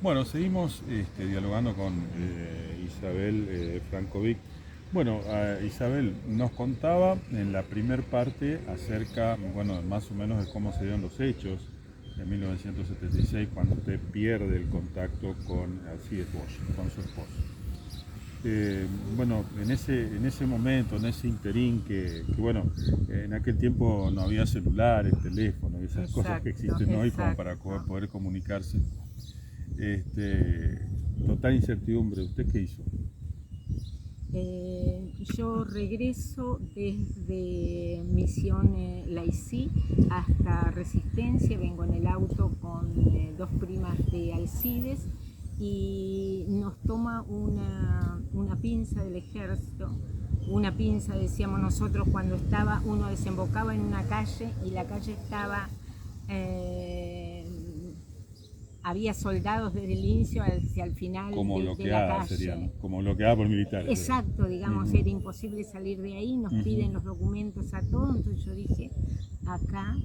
Bueno, seguimos dialogando con Isabel Francovic. Bueno, Isabel nos contaba en la primer parte acerca, bueno, más o menos de cómo se dieron los hechos en 1976 cuando usted pierde el contacto con Alcides Bosch, con su esposo. Bueno, en ese momento, en ese interín bueno, en aquel tiempo no había celulares, teléfono, esas cosas que Exacto, existen hoy como para exacto. poder comunicarse. Este, Total incertidumbre. ¿Usted qué hizo? Yo regreso desde Misiones Laicí hasta Resistencia, vengo en el auto con dos primas de Alcides y nos toma una pinza del ejército. Una pinza, decíamos nosotros, cuando uno desembocaba en una calle y la calle estaba había soldados desde el inicio hacia el final Como de la bloqueada sería, ¿no? calle. Como bloqueada por militares sería. Exacto, digamos, Ujú, era imposible salir de ahí, nos ujú, piden los documentos a todos, entonces yo dije, acá,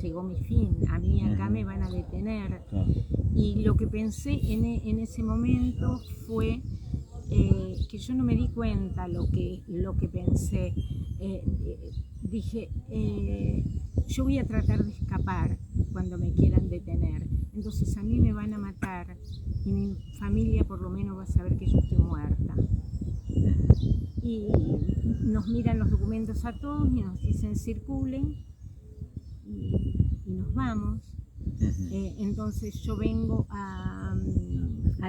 llegó mi fin, a mí acá me ujú. van a detener. Claro. Y lo que pensé en ese momento fue que yo no me di cuenta lo que pensé. Dije, yo voy a tratar de escapar cuando me quieran detener. Entonces a mí me van a matar y mi familia por lo menos va a saber que yo estoy muerta. Y nos miran los documentos a todos y nos dicen circulen y nos vamos. Ujú. Entonces yo vengo a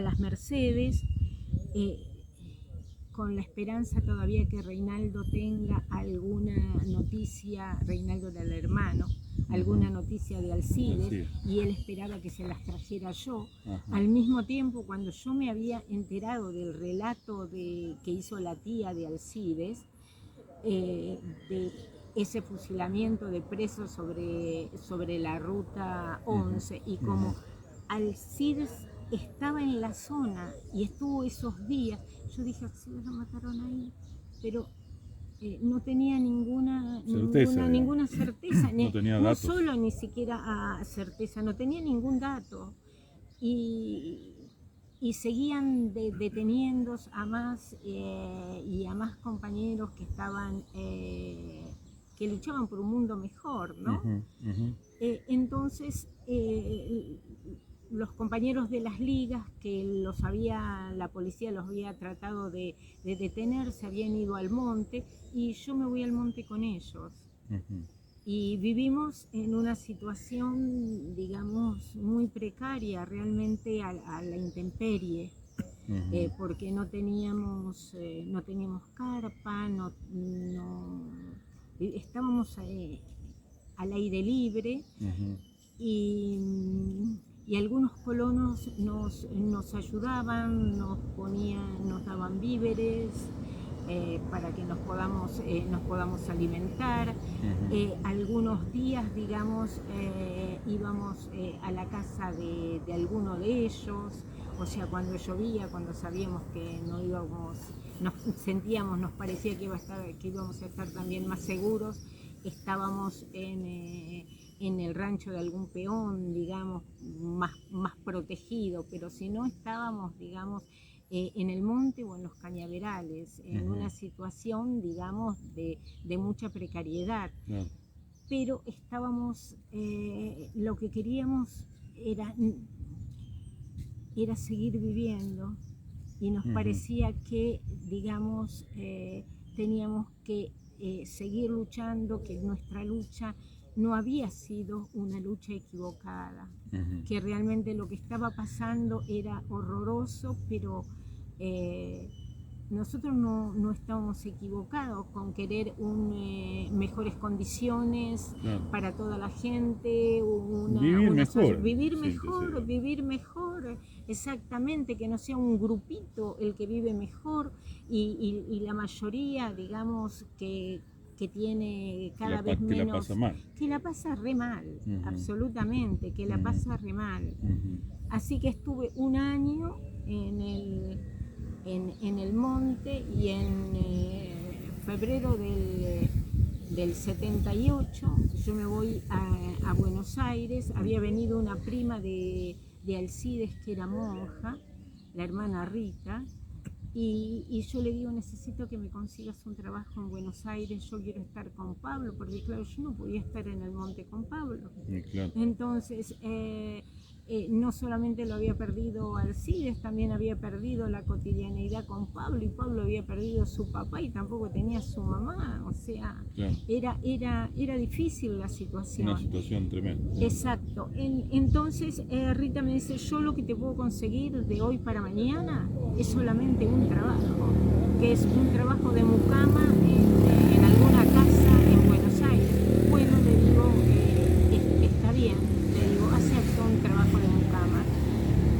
las Mercedes eh, con la esperanza todavía que Reinaldo tenga alguna noticia, Reinaldo era el hermano, alguna Ujú. noticia de Alcides, Así es. y él esperaba que se las trajera yo. Ajá. Al mismo tiempo, cuando yo me había enterado del relato que hizo la tía de Alcides, de ese fusilamiento de presos sobre la ruta Ujú, 11 y como ujú. Alcides estaba en la zona y estuvo esos días, yo dije, Alcides lo mataron ahí, pero no tenía Certeza, digamos. ninguna certeza, No tenía no datos. solo ni siquiera certeza, no tenía ningún dato. Y, y seguían deteniendo a más y a más compañeros que estaban que luchaban por un mundo mejor, ¿no? Ujú, ujú. Entonces los compañeros de las ligas que la policía los había tratado de detener se habían ido al monte y yo me voy al monte con ellos Ujú, y vivimos en una situación, digamos, muy precaria, realmente a la intemperie, ujú, porque no teníamos carpa, estábamos al aire libre ujú, y algunos colonos nos ayudaban, nos daban víveres para que nos podamos alimentar. ujú, Algunos días, digamos, íbamos a la casa de alguno de ellos, o sea, cuando llovía, cuando sabíamos que no íbamos, nos parecía que íbamos a estar también más seguros, estábamos en el rancho de algún peón, digamos, más protegido, pero si no estábamos, digamos, en el monte o en los cañaverales, en ujú. una situación, digamos, de mucha precariedad. Claro. Pero lo que queríamos era seguir viviendo y nos Ujú, parecía que, digamos, teníamos que seguir luchando, que nuestra lucha no había sido una lucha equivocada, ujú. que realmente lo que estaba pasando era horroroso, pero nosotros no estábamos equivocados con querer mejores condiciones Claro. para toda la gente, Vivir mejor, vivir síntesis, mejor, digamos. vivir mejor, exactamente, que no sea un grupito el que vive mejor y la mayoría, digamos, que tiene cada vez Que la pasa menos, mal. que la pasa re mal, Ujú, absolutamente, que la ujú, pasa re mal. ujú, Así que estuve un año en el monte y en febrero del 78 yo me voy a Buenos Aires. Había venido una prima de Alcides, que era monja, la hermana Rita, y yo le digo, necesito que me consigas un trabajo en Buenos Aires, yo quiero estar con Pablo, porque claro, yo no podía estar en el monte con Pablo. Claro. Entonces, no solamente lo había perdido Alcides, también había perdido la cotidianeidad con Pablo, y Pablo había perdido su papá y tampoco tenía su mamá, o sea, Claro. era difícil la situación. Una situación tremenda. Exacto. Entonces Rita me dice, yo lo que te puedo conseguir de hoy para mañana es solamente un trabajo, que es un trabajo de mucama en alguna casa en Buenos Aires. Bueno, le digo, está bien, le digo, acepto un trabajo de mucama.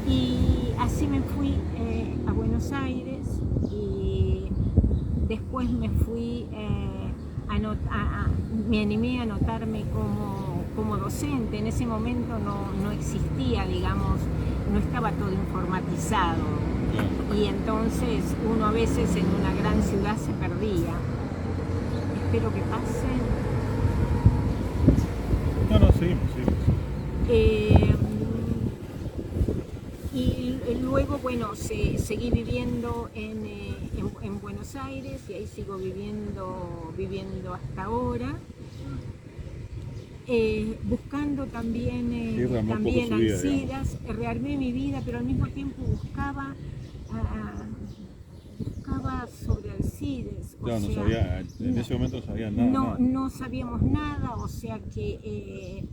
Y así me fui a Buenos Aires, y después me fui me animé a anotarme como docente. En ese momento no existía, digamos, no estaba todo informatizado. Y entonces uno a veces en una gran ciudad se perdía. Espero que pase. No, seguimos. Y luego, bueno, seguí viviendo en Buenos Aires, y ahí sigo viviendo hasta ahora. Buscando también Alcidas, rearmé mi vida, pero al mismo tiempo buscaba sobre Alcides. En ese momento no sabía nada. No sabíamos nada, o sea que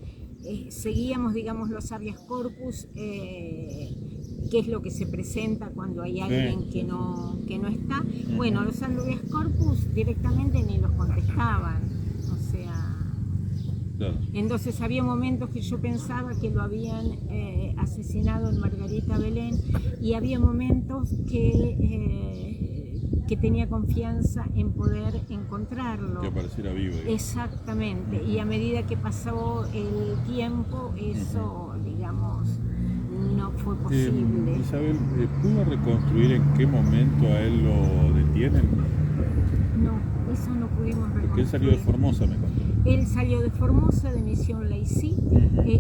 seguíamos, digamos, los habeas corpus, que es lo que se presenta cuando hay alguien que no está. Bueno, los habeas corpus directamente ni los contestaban, o sea... Claro. Entonces había momentos que yo pensaba que lo habían asesinado en Margarita Belén, y había momentos que tenía confianza en poder encontrarlo. Que apareciera vivo. Exactamente, y a medida que pasó el tiempo, eso, digamos, no fue posible. Isabel, ¿pudo reconstruir en qué momento a él lo detienen? No, eso no pudimos reconstruir. Porque él salió de Formosa, me contó. Él salió de Formosa, de Misión Laicí.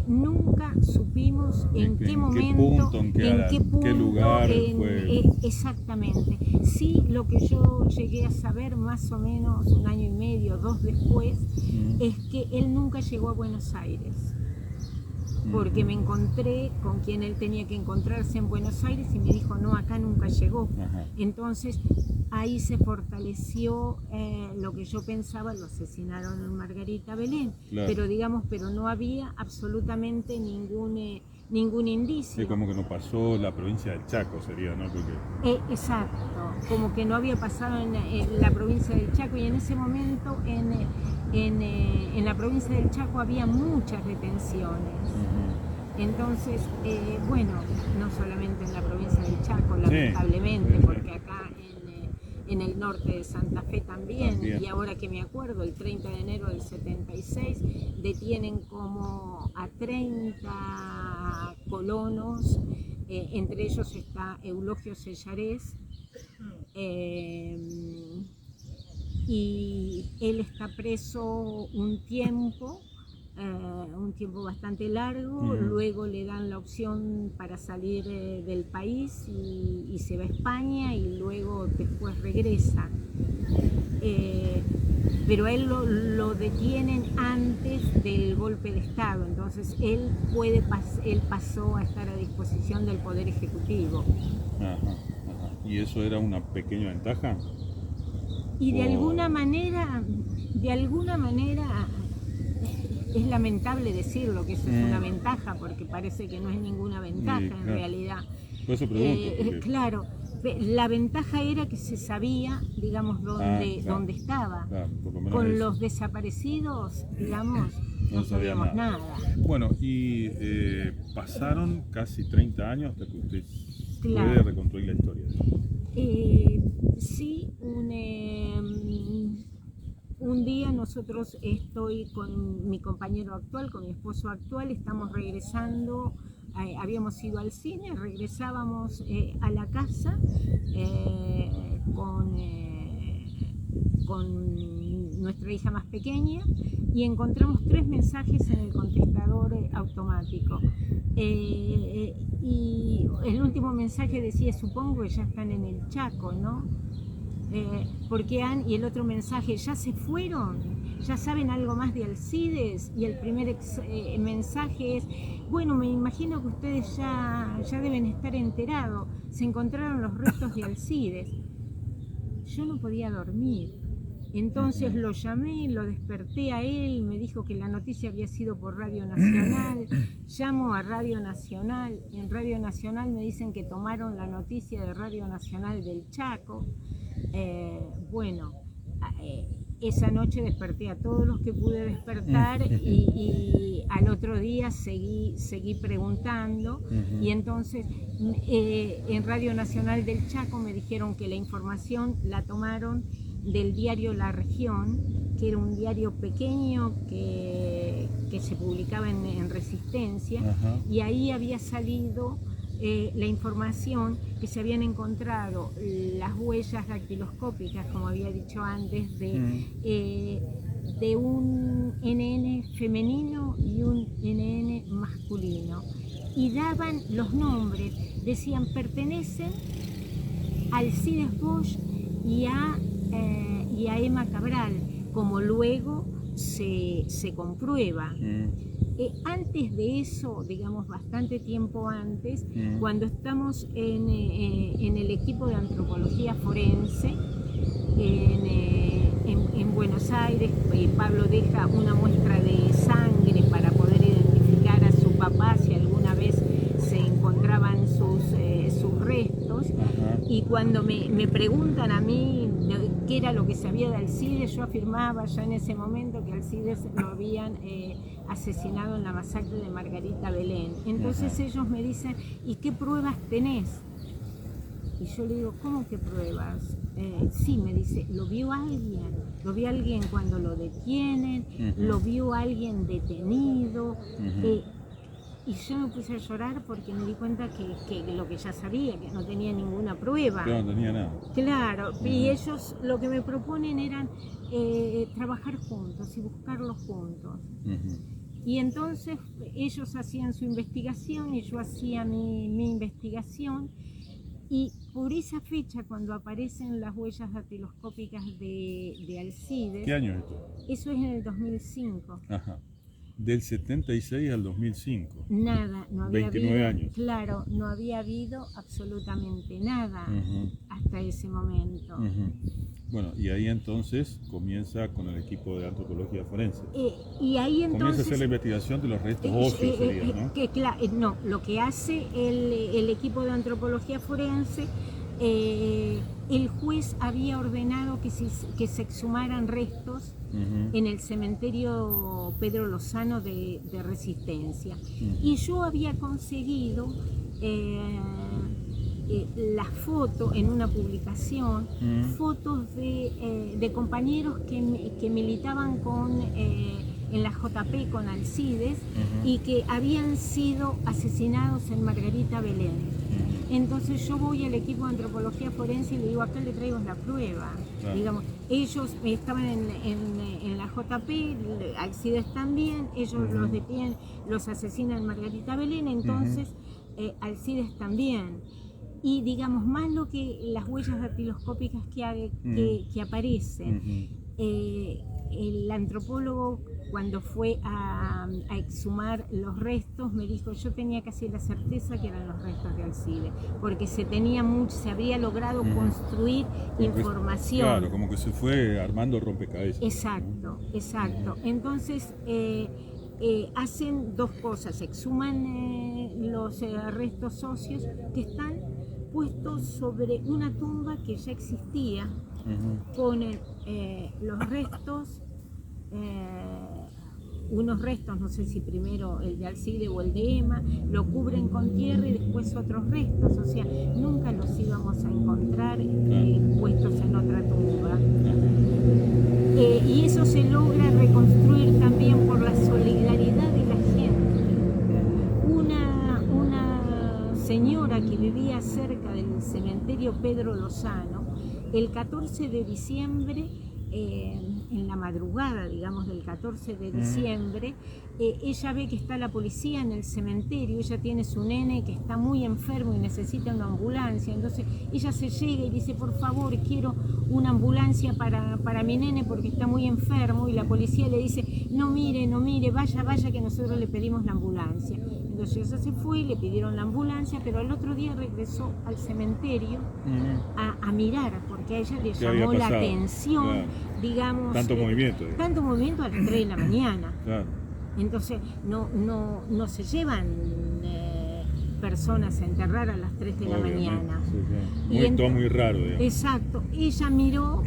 Nunca supimos en qué momento, en qué punto, qué lugar fue. Exactamente. Sí, lo que yo llegué a saber más o menos 1 año y medio, 2 después, es que él nunca llegó a Buenos Aires, porque me encontré con quien él tenía que encontrarse en Buenos Aires y me dijo, no, acá nunca llegó. Entonces ahí se fortaleció lo que yo pensaba, lo asesinaron en Margarita Belén, pero digamos, pero no había absolutamente ningún indicio. Es como que no pasó la provincia del Chaco, sería, ¿no? Porque... exacto, como que no había pasado en la provincia del Chaco, y en ese momento en la provincia del Chaco había muchas detenciones. Entonces, bueno, no solamente en la provincia del Chaco, lamentablemente, porque acá en el norte de Santa Fe también, y ahora que me acuerdo, el 30 de enero del 76, detienen como a 30 colonos, entre ellos está Eulogio Sellarés, y él está preso un tiempo bastante largo, luego le dan la opción para salir del país y se va a España, y luego después regresa. Pero él lo detienen antes del golpe de Estado, entonces él pasó a estar a disposición del Poder Ejecutivo. ¿Y eso era una pequeña ventaja? Y de alguna manera es lamentable decirlo, que eso es una ventaja, porque parece que no es ninguna ventaja en realidad. Por eso pregunto. Claro, la ventaja era que se sabía, digamos, dónde estaba. Por lo menos con eso. Los desaparecidos, digamos, no sabíamos nada. Bueno, y pasaron casi 30 años hasta que usted puede reconstruir la historia. Sí, un día nosotros, estoy con mi compañero actual, con mi esposo actual, estamos regresando, habíamos ido al cine, regresábamos a la casa con nuestra hija más pequeña, y encontramos 3 mensajes en el contestador automático. Y el último mensaje decía, supongo que ya están en el Chaco, ¿no? Porque y el otro mensaje, ¿ya se fueron? ¿Ya saben algo más de Alcides? Y el primer mensaje es, bueno, me imagino que ustedes ya deben estar enterados, se encontraron los restos de Alcides. Yo no podía dormir. Entonces lo llamé, lo desperté a él, me dijo que la noticia había sido por Radio Nacional. Llamo a Radio Nacional, en Radio Nacional me dicen que tomaron la noticia de Radio Nacional del Chaco. Esa noche desperté a todos los que pude despertar y al otro día seguí preguntando. Y entonces en Radio Nacional del Chaco me dijeron que la información la tomaron del diario La Región, que era un diario pequeño que se publicaba en Resistencia. Y ahí había salido la información que se habían encontrado las huellas dactiloscópicas, como había dicho antes, de un NN femenino y un NN masculino. Y daban los nombres, decían pertenecen a Alcides Bosch y a Emma Cabral, como luego se comprueba. Antes de eso, digamos bastante tiempo antes, cuando estamos en el equipo de antropología forense en Buenos Aires, Pablo deja una muestra de sangre para poder identificar a su papá si alguna vez se encontraban sus restos. Y cuando me preguntan a mí qué era lo que sabía de Alcides, yo afirmaba ya en ese momento que Alcides lo habían asesinado en la masacre de Margarita Belén. Entonces ellos me dicen, ¿y qué pruebas tenés? Y yo le digo, ¿cómo que pruebas? Sí, me dice, lo vio alguien cuando lo detienen, lo vio alguien detenido. Y yo me puse a llorar porque me di cuenta que lo que ya sabía, que no tenía ninguna prueba. Que no tenía nada. Claro, y ellos lo que me proponen eran trabajar juntos y buscarlos juntos. Y entonces ellos hacían su investigación y yo hacía mi investigación. Y por esa fecha, cuando aparecen las huellas dactiloscópicas de Alcides... ¿Qué año es esto? Eso es en el 2005. Del 76 al 2005. Nada, no había 29 años. Claro, no había habido absolutamente nada hasta ese momento. Bueno, y ahí entonces comienza con el equipo de antropología forense. Y ahí entonces comienza a hacer la investigación de los restos óseos, sería, ¿no? Lo que hace el equipo de antropología forense, el juez había ordenado que se exhumaran restos en el cementerio Pedro Lozano de Resistencia. Y yo había conseguido las fotos en una publicación, fotos de compañeros que militaban en la JP con Alcides y que habían sido asesinados en Margarita Belén. Entonces yo voy al equipo de antropología forense y le digo, acá le traigo la prueba. Digamos, ellos estaban en la JP, Alcides también, ellos los detienen, los asesinan en Margarita Belén, entonces Alcides también. Y digamos, más lo que las huellas dactiloscópicas que aparecen. El antropólogo, cuando fue a exhumar los restos, me dijo, yo tenía casi la certeza que eran los restos de Alcides, porque se había logrado construir información. Claro, como que se fue armando rompecabezas. Exacto. Entonces, hacen dos cosas, exhuman los restos óseos que están puestos sobre una tumba que ya existía, ponen los restos, unos restos, no sé si primero el de Alcides o el de Emma, lo cubren con tierra y después otros restos, o sea, nunca los íbamos a encontrar puestos en otra tumba. Y eso se logra reconstruir también por la solidaridad de la gente. Una señora que vivía cerca del cementerio Pedro Lozano, el 14 de diciembre en la madrugada, digamos, del 14 de diciembre, ella ve que está la policía en el cementerio, ella tiene su nene que está muy enfermo y necesita una ambulancia, entonces ella se llega y dice, por favor, quiero una ambulancia para mi nene porque está muy enfermo, y la policía le dice, no mire, vaya que nosotros le pedimos la ambulancia. Entonces ella se fue y le pidieron la ambulancia, pero al otro día regresó al cementerio a mirar, porque a ella le llamó la atención, claro, digamos, tanto movimiento. Tanto movimiento a las 3 de la mañana. Claro. Entonces no se llevan personas a enterrar a las 3 de la mañana. Sí. Todo muy raro, digamos. Exacto, ella miró,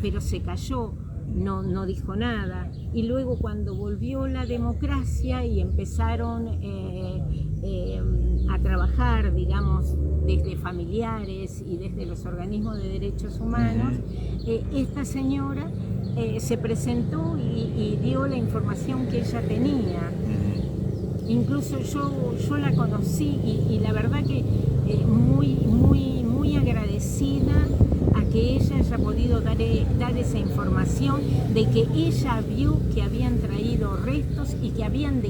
pero se calló. No dijo nada, y luego cuando volvió la democracia y empezaron a trabajar, digamos, desde familiares y desde los organismos de derechos humanos, esta señora se presentó y dio la información que ella tenía. Incluso yo la conocí y la verdad que muy agradecida a que ella haya podido dar esa información de que ella vio que habían traído restos y que habían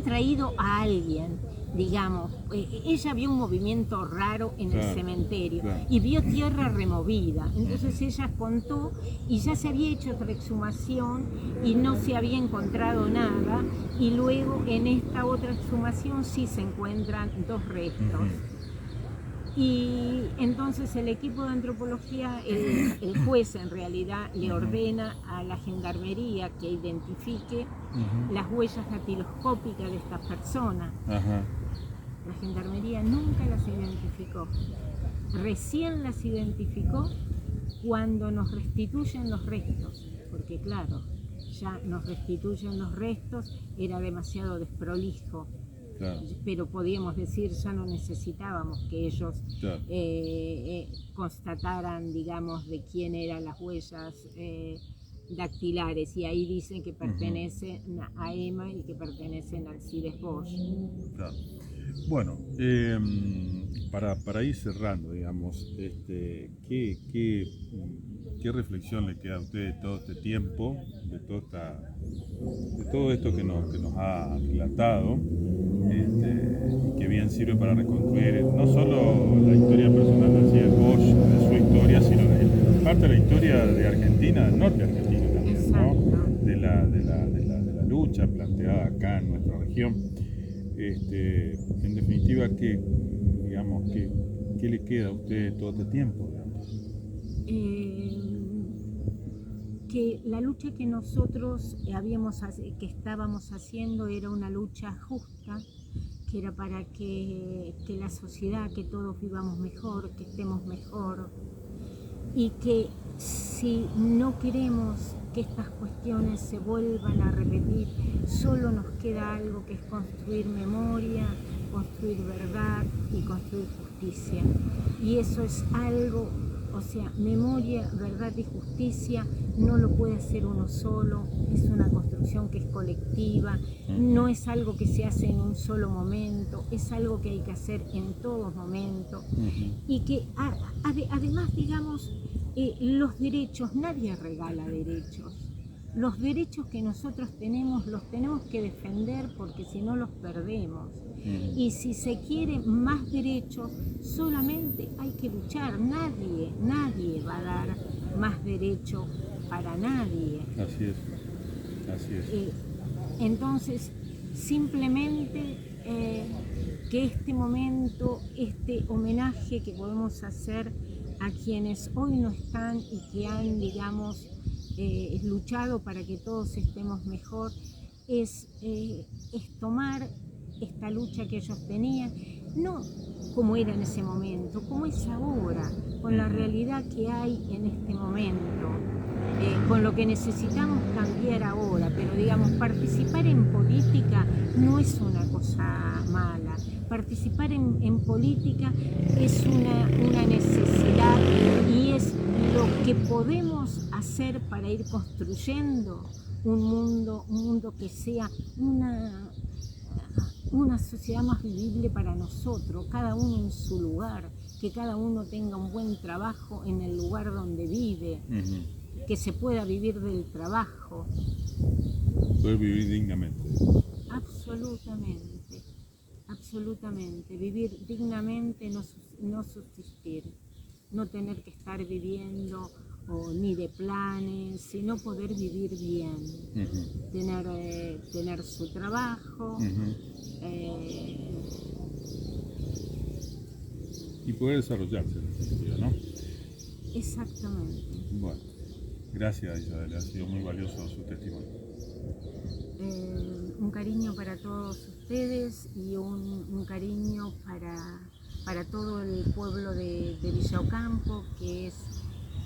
traído a alguien, digamos. Ella vio un movimiento raro en el cementerio y vio tierra removida. Entonces ella contó, y ya se había hecho otra exhumación y no se había encontrado nada, y luego en esta otra exhumación sí se encuentran 2 restos. Y entonces el equipo de antropología, el juez en realidad le ordena a la gendarmería que identifique las huellas datiloscópicas de estas personas. La gendarmería nunca las identificó. Recién las identificó cuando nos restituyen los restos, porque claro, ya nos restituyen los restos, era demasiado desprolijo. Claro. Pero podíamos decir, ya no necesitábamos que ellos constataran, digamos, de quién eran las huellas dactilares, y ahí dicen que pertenecen a Emma y que pertenecen a Alcides Bosch. Claro. Bueno, para ir cerrando, digamos, ¿qué reflexión le queda a usted de todo este tiempo, de todo esto que nos ha relatado, y que bien sirve para reconstruir no solo la historia personal de Alcides Bosch, de su historia, sino parte de la historia de Argentina, del norte argentino también, ¿no? de la lucha planteada acá en nuestra región. En definitiva, ¿qué le queda a usted todo este tiempo, digamos? Que la lucha que nosotros que estábamos haciendo era una lucha justa, que era para que la sociedad, que todos vivamos mejor, que estemos mejor, y que si no queremos que estas cuestiones se vuelvan a repetir, solo nos queda algo, que es construir memoria, construir verdad y construir justicia. Y eso es algo, o sea, memoria, verdad y justicia no lo puede hacer uno solo, es una construcción que es colectiva, no es algo que se hace en un solo momento, es algo que hay que hacer en todo momento. Y que además, digamos, los derechos, nadie regala derechos. Los derechos que nosotros tenemos los tenemos que defender, porque si no los perdemos. Y si se quiere más derechos, solamente hay que luchar. Nadie va a dar más derecho para nadie. Así es. Entonces, simplemente que este momento, este homenaje que podemos hacer a quienes hoy no están y que han, digamos, luchado para que todos estemos mejor, es tomar esta lucha que ellos tenían, no como era en ese momento, como es ahora, con la realidad que hay en este momento, con lo que necesitamos cambiar ahora. Pero digamos, participar en política no es una cosa mala. Participar en política es una necesidad, y es lo que podemos hacer para ir construyendo un mundo que sea una sociedad más vivible para nosotros, cada uno en su lugar, que cada uno tenga un buen trabajo en el lugar donde vive, que se pueda vivir del trabajo. Poder vivir dignamente. Absolutamente, absolutamente. Vivir dignamente, no subsistir, no tener que estar viviendo ni de planes, sino poder vivir bien, tener su trabajo. Y poder desarrollarse en ese sentido, ¿no? Exactamente. Bueno, gracias Isabel, ha sido muy valioso su testimonio. Un cariño para todos ustedes y un cariño para todo el pueblo de Villa Ocampo, que es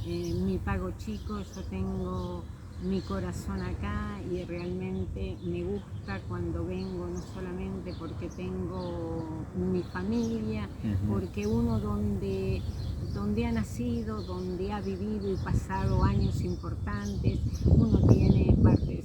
mi pago chico. Yo tengo mi corazón acá y realmente me gusta cuando vengo, no solamente porque tengo mi familia, porque uno donde ha nacido, donde ha vivido y pasado años importantes, uno tiene parte de